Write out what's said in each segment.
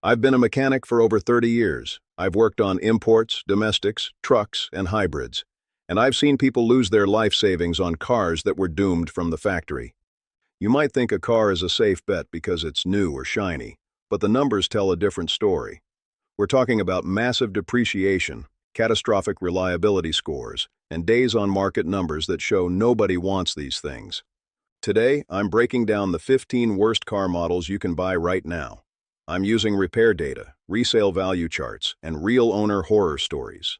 I've been a mechanic for over 30 years. I've worked on imports, domestics, trucks, and hybrids. And I've seen people lose their life savings on cars that were doomed from the factory. You might think a car is a safe bet because it's new or shiny, but the numbers tell a different story. We're talking about massive depreciation, catastrophic reliability scores, and days on market numbers that show nobody wants these things. Today, I'm breaking down the 15 worst car models you can buy right now. I'm using repair data, resale value charts, and real owner horror stories.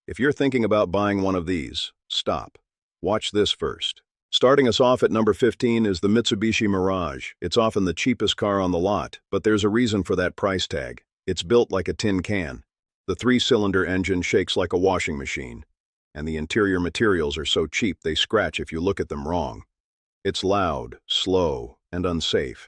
If you're thinking about buying one of these, stop. Watch this first. Starting us off at number 15 is the Mitsubishi Mirage. It's often the cheapest car on the lot, but there's a reason for that price tag. It's built like a tin can. The 3-cylinder engine shakes like a washing machine, and the interior materials are so cheap they scratch if you look at them wrong. It's loud, slow, and unsafe.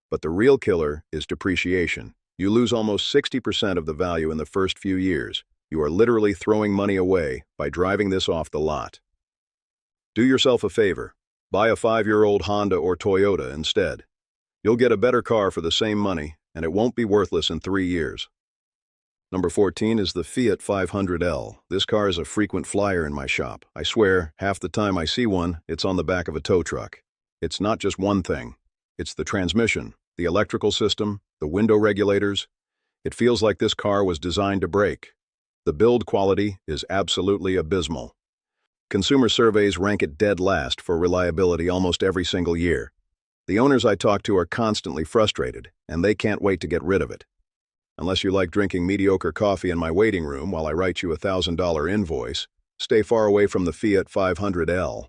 But the real killer is depreciation. You lose almost 60% of the value in the first few years. You are literally throwing money away by driving this off the lot. Do yourself a favor. Buy a 5-year-old Honda or Toyota instead. You'll get a better car for the same money, and it won't be worthless in 3 years. Number 14 is the Fiat 500L. This car is a frequent flyer in my shop. I swear, half the time I see one, it's on the back of a tow truck. It's not just one thing. It's the transmission, the electrical system, the window regulators. It feels like this car was designed to break. The build quality is absolutely abysmal. Consumer surveys rank it dead last for reliability almost every single year. The owners I talk to are constantly frustrated, and they can't wait to get rid of it. Unless you like drinking mediocre coffee in my waiting room while I write you a $1,000 invoice, stay far away from the Fiat 500L.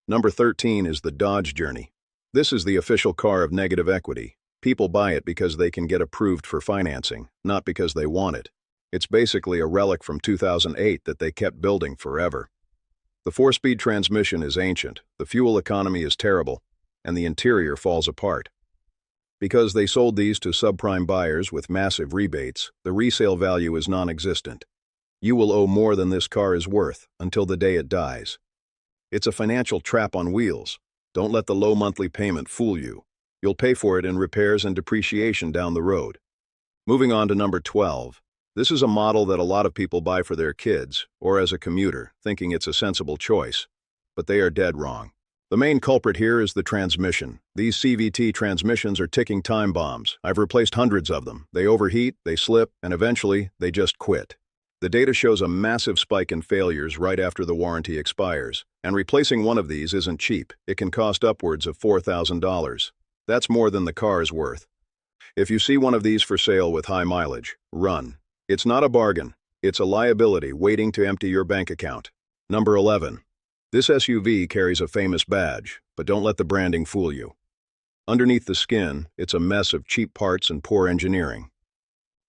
Number 13 is the Dodge Journey. This is the official car of negative equity. People buy it because they can get approved for financing, not because they want it. It's basically a relic from 2008 that they kept building forever. The 4-speed transmission is ancient, the fuel economy is terrible, and the interior falls apart. Because they sold these to subprime buyers with massive rebates, the resale value is non-existent. You will owe more than this car is worth until the day it dies. It's a financial trap on wheels. Don't let the low monthly payment fool you. You'll pay for it in repairs and depreciation down the road. Moving on to number 12. This is a model that a lot of people buy for their kids, or as a commuter, thinking it's a sensible choice. But they are dead wrong. The main culprit here is the transmission. These CVT transmissions are ticking time bombs. I've replaced hundreds of them. They overheat, they slip, and eventually, they just quit. The data shows a massive spike in failures right after the warranty expires. And replacing one of these isn't cheap. It can cost upwards of $4,000. That's more than the car is worth. If you see one of these for sale with high mileage, run. It's not a bargain. It's a liability waiting to empty your bank account. Number 11. This SUV carries a famous badge, but don't let the branding fool you. Underneath the skin, it's a mess of cheap parts and poor engineering.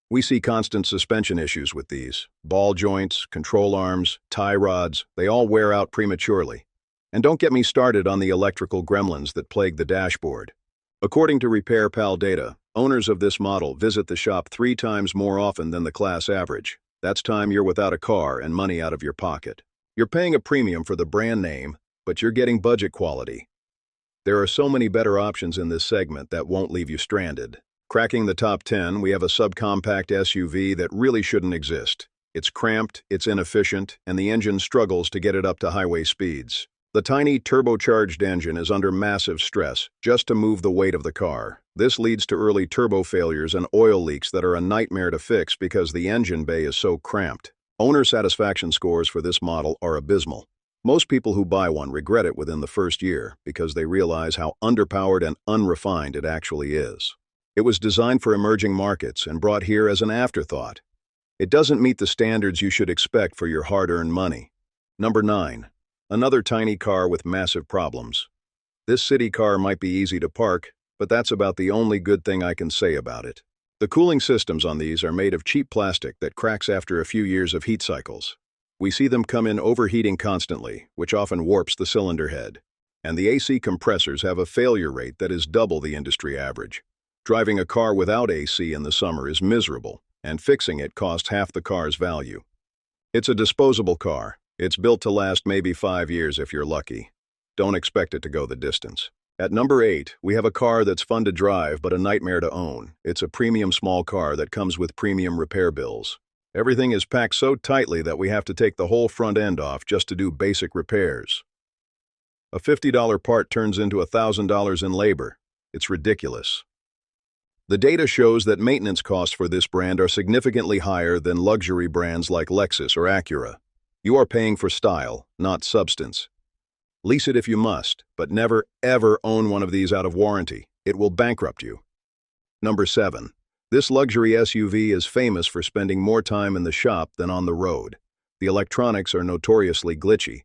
We see constant suspension issues with these. Ball joints, control arms, tie rods, they all wear out prematurely. And don't get me started on the electrical gremlins that plague the dashboard. According to Repair Pal data, owners of this model visit the shop 3 times more often than the class average. That's time you're without a car and money out of your pocket. You're paying a premium for the brand name, but you're getting budget quality. There are so many better options in this segment that won't leave you stranded. Cracking the top 10, we have a subcompact SUV that really shouldn't exist. It's cramped, it's inefficient, and the engine struggles to get it up to highway speeds. The tiny turbocharged engine is under massive stress just to move the weight of the car. This leads to early turbo failures and oil leaks that are a nightmare to fix because the engine bay is so cramped. Owner satisfaction scores for this model are abysmal. Most people who buy one regret it within the first year because they realize how underpowered and unrefined it actually is. It was designed for emerging markets and brought here as an afterthought. It doesn't meet the standards you should expect for your hard-earned money. Number 9. Another tiny car with massive problems. This city car might be easy to park, but that's about the only good thing I can say about it. The cooling systems on these are made of cheap plastic that cracks after a few years of heat cycles. We see them come in overheating constantly, which often warps the cylinder head. And the AC compressors have a failure rate that is double the industry average. Driving a car without AC in the summer is miserable, and fixing it costs half the car's value. It's a disposable car. It's built to last maybe 5 years if you're lucky. Don't expect it to go the distance. At number 8, we have a car that's fun to drive but a nightmare to own. It's a premium small car that comes with premium repair bills. Everything is packed so tightly that we have to take the whole front end off just to do basic repairs. A $50 part turns into $1,000 in labor. It's ridiculous. The data shows that maintenance costs for this brand are significantly higher than luxury brands like Lexus or Acura. You are paying for style, not substance. Lease it if you must, but never, ever own one of these out of warranty. It will bankrupt you. Number 7. This luxury SUV is famous for spending more time in the shop than on the road. The electronics are notoriously glitchy.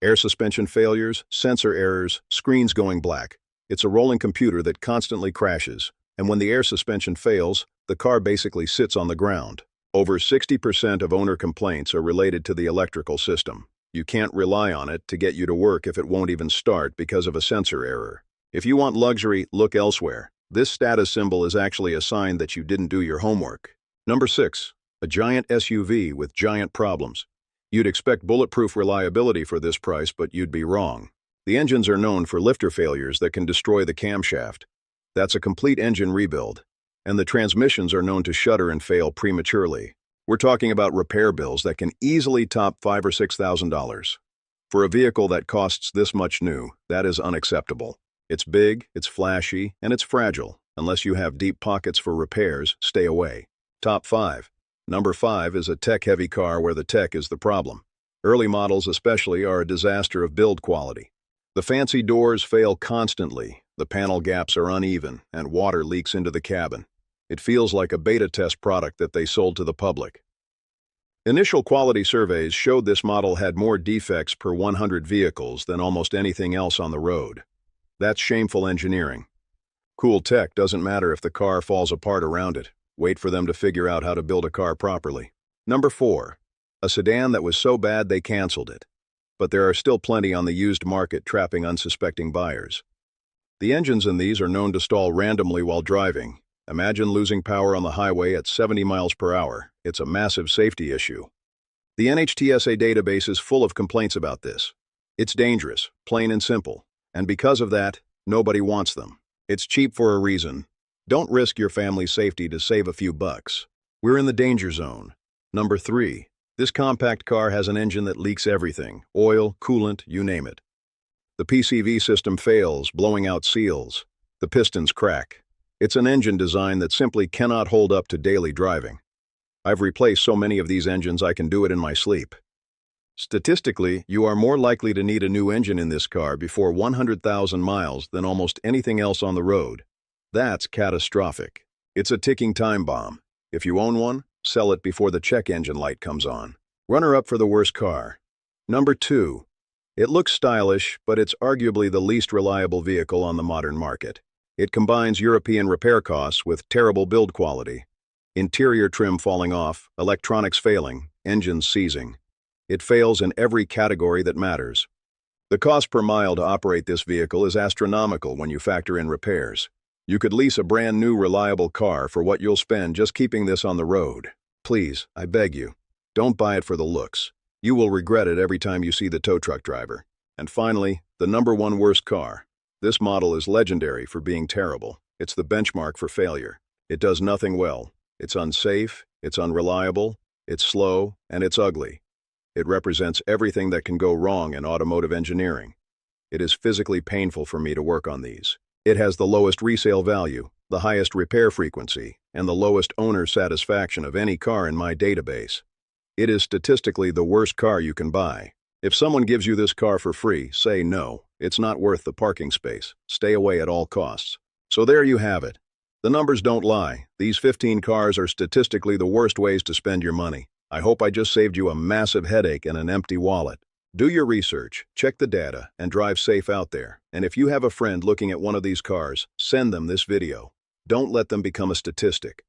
Air suspension failures, sensor errors, screens going black. It's a rolling computer that constantly crashes, and when the air suspension fails, the car basically sits on the ground. Over 60% of owner complaints are related to the electrical system. You can't rely on it to get you to work if it won't even start because of a sensor error. If you want luxury, look elsewhere. This status symbol is actually a sign that you didn't do your homework. Number 6. A giant SUV with giant problems. You'd expect bulletproof reliability for this price, but you'd be wrong. The engines are known for lifter failures that can destroy the camshaft. That's a complete engine rebuild. And the transmissions are known to shudder and fail prematurely. We're talking about repair bills that can easily top $5,000 or $6,000. For a vehicle that costs this much new, that is unacceptable. It's big, it's flashy, and it's fragile. Unless you have deep pockets for repairs, stay away. Top 5. Number 5 is a tech-heavy car where the tech is the problem. Early models especially are a disaster of build quality. The fancy doors fail constantly, the panel gaps are uneven, and water leaks into the cabin. It feels like a beta test product that they sold to the public. Initial quality surveys showed this model had more defects per 100 vehicles than almost anything else on the road. That's shameful engineering. Cool tech doesn't matter if the car falls apart around it. Wait for them to figure out how to build a car properly. Number 4. A sedan that was so bad they canceled it. But there are still plenty on the used market trapping unsuspecting buyers. The engines in these are known to stall randomly while driving. Imagine losing power on the highway at 70 miles per hour. It's a massive safety issue. The NHTSA database is full of complaints about this. It's dangerous, plain and simple. And because of that, nobody wants them. It's cheap for a reason. Don't risk your family's safety to save a few bucks. We're in the danger zone. Number 3. This compact car has an engine that leaks everything. Oil, coolant, you name it. The PCV system fails, blowing out seals. The pistons crack. It's an engine design that simply cannot hold up to daily driving. I've replaced so many of these engines I can do it in my sleep. Statistically, you are more likely to need a new engine in this car before 100,000 miles than almost anything else on the road. That's catastrophic. It's a ticking time bomb. If you own one, sell it before the check engine light comes on. Runner-up for the worst car. Number 2. It looks stylish, but it's arguably the least reliable vehicle on the modern market. It combines European repair costs with terrible build quality. Interior trim falling off, electronics failing, engines seizing. It fails in every category that matters. The cost per mile to operate this vehicle is astronomical when you factor in repairs. You could lease a brand new reliable car for what you'll spend just keeping this on the road. Please, I beg you, don't buy it for the looks. You will regret it every time you see the tow truck driver. And finally, the number 1 worst car. This model is legendary for being terrible. It's the benchmark for failure. It does nothing well. It's unsafe, it's unreliable, it's slow, and it's ugly. It represents everything that can go wrong in automotive engineering. It is physically painful for me to work on these. It has the lowest resale value, the highest repair frequency, and the lowest owner satisfaction of any car in my database. It is statistically the worst car you can buy. If someone gives you this car for free, say no. It's not worth the parking space. Stay away at all costs. So there you have it. The numbers don't lie. These 15 cars are statistically the worst ways to spend your money. I hope I just saved you a massive headache and an empty wallet. Do your research, check the data, and drive safe out there. And if you have a friend looking at one of these cars, send them this video. Don't let them become a statistic.